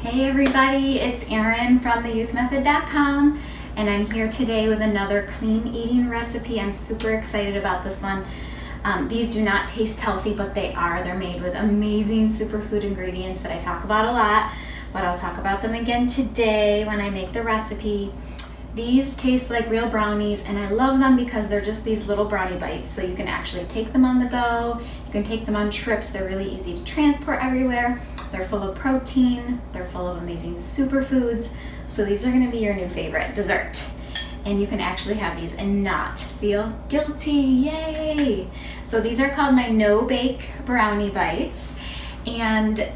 Hey everybody, it's Erin from theyouthmethod.com and I'm here today with another clean eating recipe. I'm super excited about this one. These do not taste healthy, but they are. They're made with amazing superfood ingredients that I talk about a lot, but I'll talk about them again today when I make the recipe. These taste like real brownies and I love them because they're just these little brownie bites, so you can actually take them on the go, you can take them on trips. They're really easy to transport everywhere. They're full of protein, they're full of amazing superfoods, so these are going to be your new favorite dessert. And you can actually have these and not feel guilty, yay! So these are called my no-bake brownie bites, and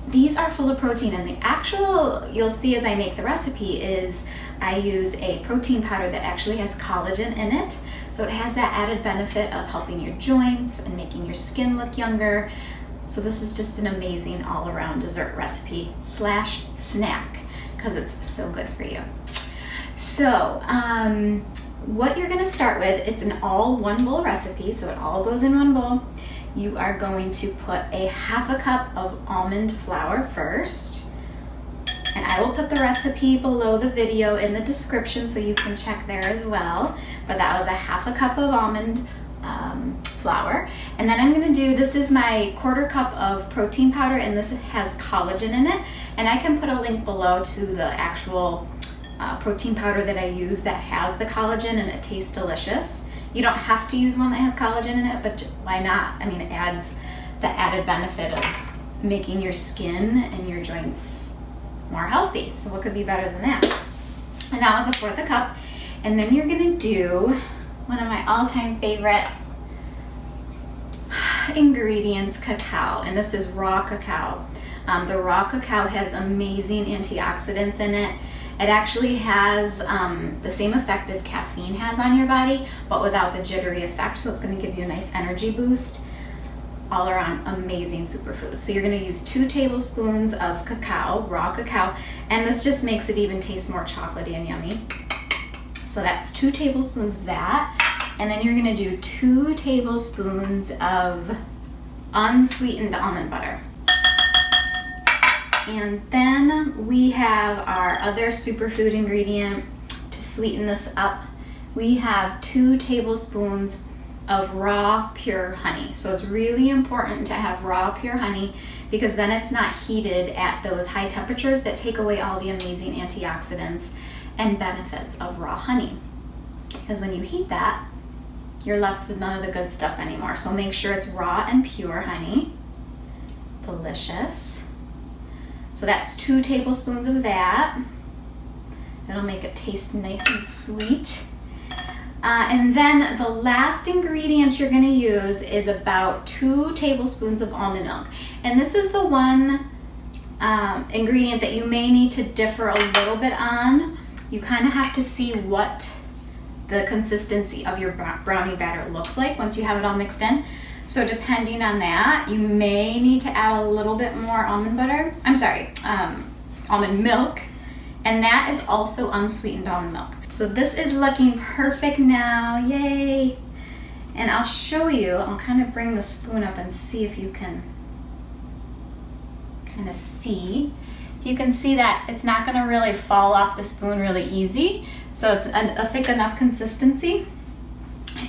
these are full of protein, and the actual, you'll see as I make the recipe, is I use a protein powder that actually has collagen in it, so it has that added benefit of helping your joints and making your skin look younger. So this is just an amazing all-around dessert recipe slash snack because it's so good for you. So what you're going to start with, it's an all one bowl recipe, so it all goes in one bowl. You are going to put a half a cup of almond flour first, and I will put the recipe below the video in the description so you can check there as well. But that was a half a cup of almond flour. And then I'm going to do, this is my quarter cup of protein powder, and this has collagen in it, and I can put a link below to the actual protein powder that I use that has the collagen, and it tastes delicious. You don't have to use one that has collagen in it, but why not? I mean, it adds the added benefit of making your skin and your joints more healthy, so what could be better than that? And that was a fourth a cup. And then you're going to do one of my all-time favorite ingredients, cacao, and this is raw cacao. The raw cacao has amazing antioxidants in it. It actually has the same effect as caffeine has on your body, but without the jittery effect, so it's going to give you a nice energy boost. All around amazing superfood. So you're going to use 2 tablespoons of cacao, raw cacao, and this just makes it even taste more chocolatey and yummy. So that's 2 tablespoons of that. And then you're going to do 2 tablespoons of unsweetened almond butter. And then we have our other superfood ingredient to sweeten this up. We have 2 tablespoons of raw pure honey. So it's really important to have raw pure honey because then it's not heated at those high temperatures that take away all the amazing antioxidants and benefits of raw honey. Because when you heat that, you're left with none of the good stuff anymore. So make sure it's raw and pure honey. Delicious. So that's 2 tablespoons of that. It'll make it taste nice and sweet. And then the last ingredient you're going to use is about 2 tablespoons of almond milk. And this is the one ingredient that you may need to differ a little bit on. You kind of have to see what the consistency of your brownie batter looks like once you have it all mixed in. So depending on that, you may need to add a little bit more almond milk. And that is also unsweetened almond milk. So this is looking perfect now, yay! And I'll show you, I'll kind of bring the spoon up and see if you can kind of see. You can see that it's not going to really fall off the spoon really easy. So it's a thick enough consistency.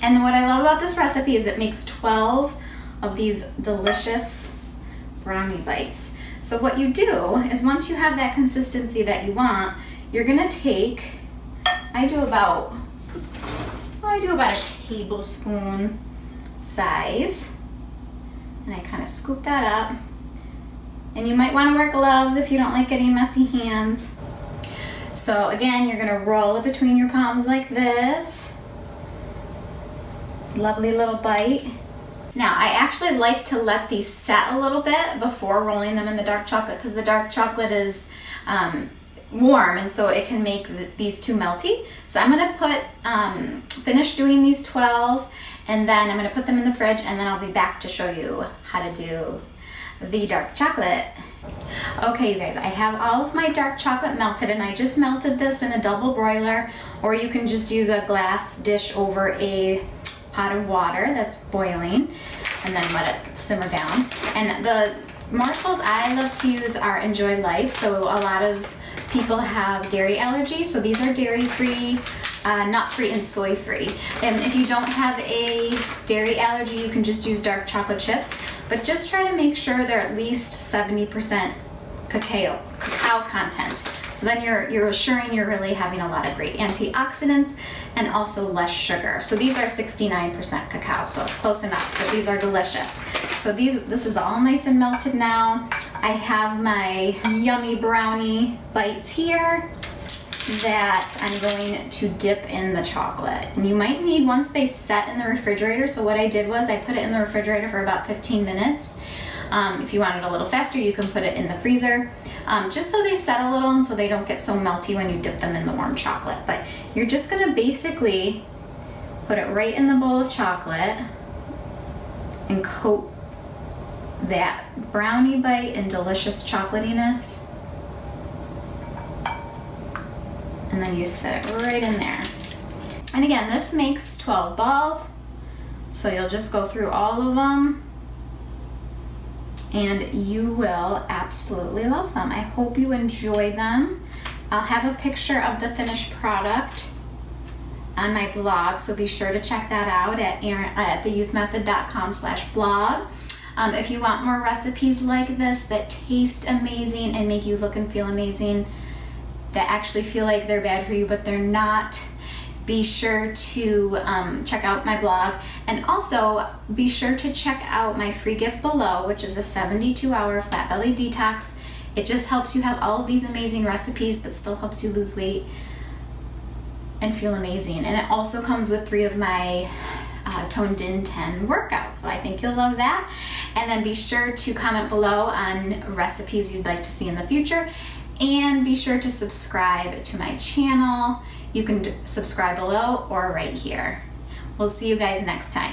And what I love about this recipe is it makes 12 of these delicious brownie bites. So what you do is once you have that consistency that you want, you're going to take, I do about a tablespoon size, and I kind of scoop that up. And you might want to wear gloves if you don't like getting messy hands. So again, you're going to roll it between your palms like this. Lovely little bite. Now, I actually like to let these set a little bit before rolling them in the dark chocolate because the dark chocolate is warm, and so it can make these too melty. So I'm going to put, finish doing these 12, and then I'm going to put them in the fridge, and then I'll be back to show you how to do the dark chocolate. Okay, you guys, I have all of my dark chocolate melted, and I just melted this in a double broiler, or you can just use a glass dish over a pot of water that's boiling, and then let it simmer down. And the Morsels I love to use are Enjoy Life. So a lot of people have dairy allergies, so these are dairy-free, nut-free, and soy-free. And if you don't have a dairy allergy, you can just use dark chocolate chips, but just try to make sure they're at least 70% cacao content. So then you're assuring you're really having a lot of great antioxidants and also less sugar. So these are 69% cacao, so close enough, but these are delicious. So this is all nice and melted now. I have my yummy brownie bites here that I'm going to dip in the chocolate. And you might need, once they set in the refrigerator, so what I did was I put it in the refrigerator for about 15 minutes. If you want it a little faster, you can put it in the freezer, just so they set a little and so they don't get so melty when you dip them in the warm chocolate. But you're just gonna basically put it right in the bowl of chocolate and coat that brownie bite in delicious chocolatiness. And then you set it right in there. And again, this makes 12 balls, so you'll just go through all of them and you will absolutely love them. I hope you enjoy them. I'll have a picture of the finished product on my blog, so be sure to check that out at theyouthmethod.com/blog. If you want more recipes like this that taste amazing and make you look and feel amazing, that actually feel like they're bad for you, but they're not, be sure to check out my blog. And also be sure to check out my free gift below, which is a 72-hour flat belly detox. It just helps you have all of these amazing recipes, but still helps you lose weight and feel amazing. And it also comes with 3 of my toned in 10 workouts. So I think you'll love that. And then be sure to comment below on recipes you'd like to see in the future. And be sure to subscribe to my channel. You can subscribe below or right here. We'll see you guys next time.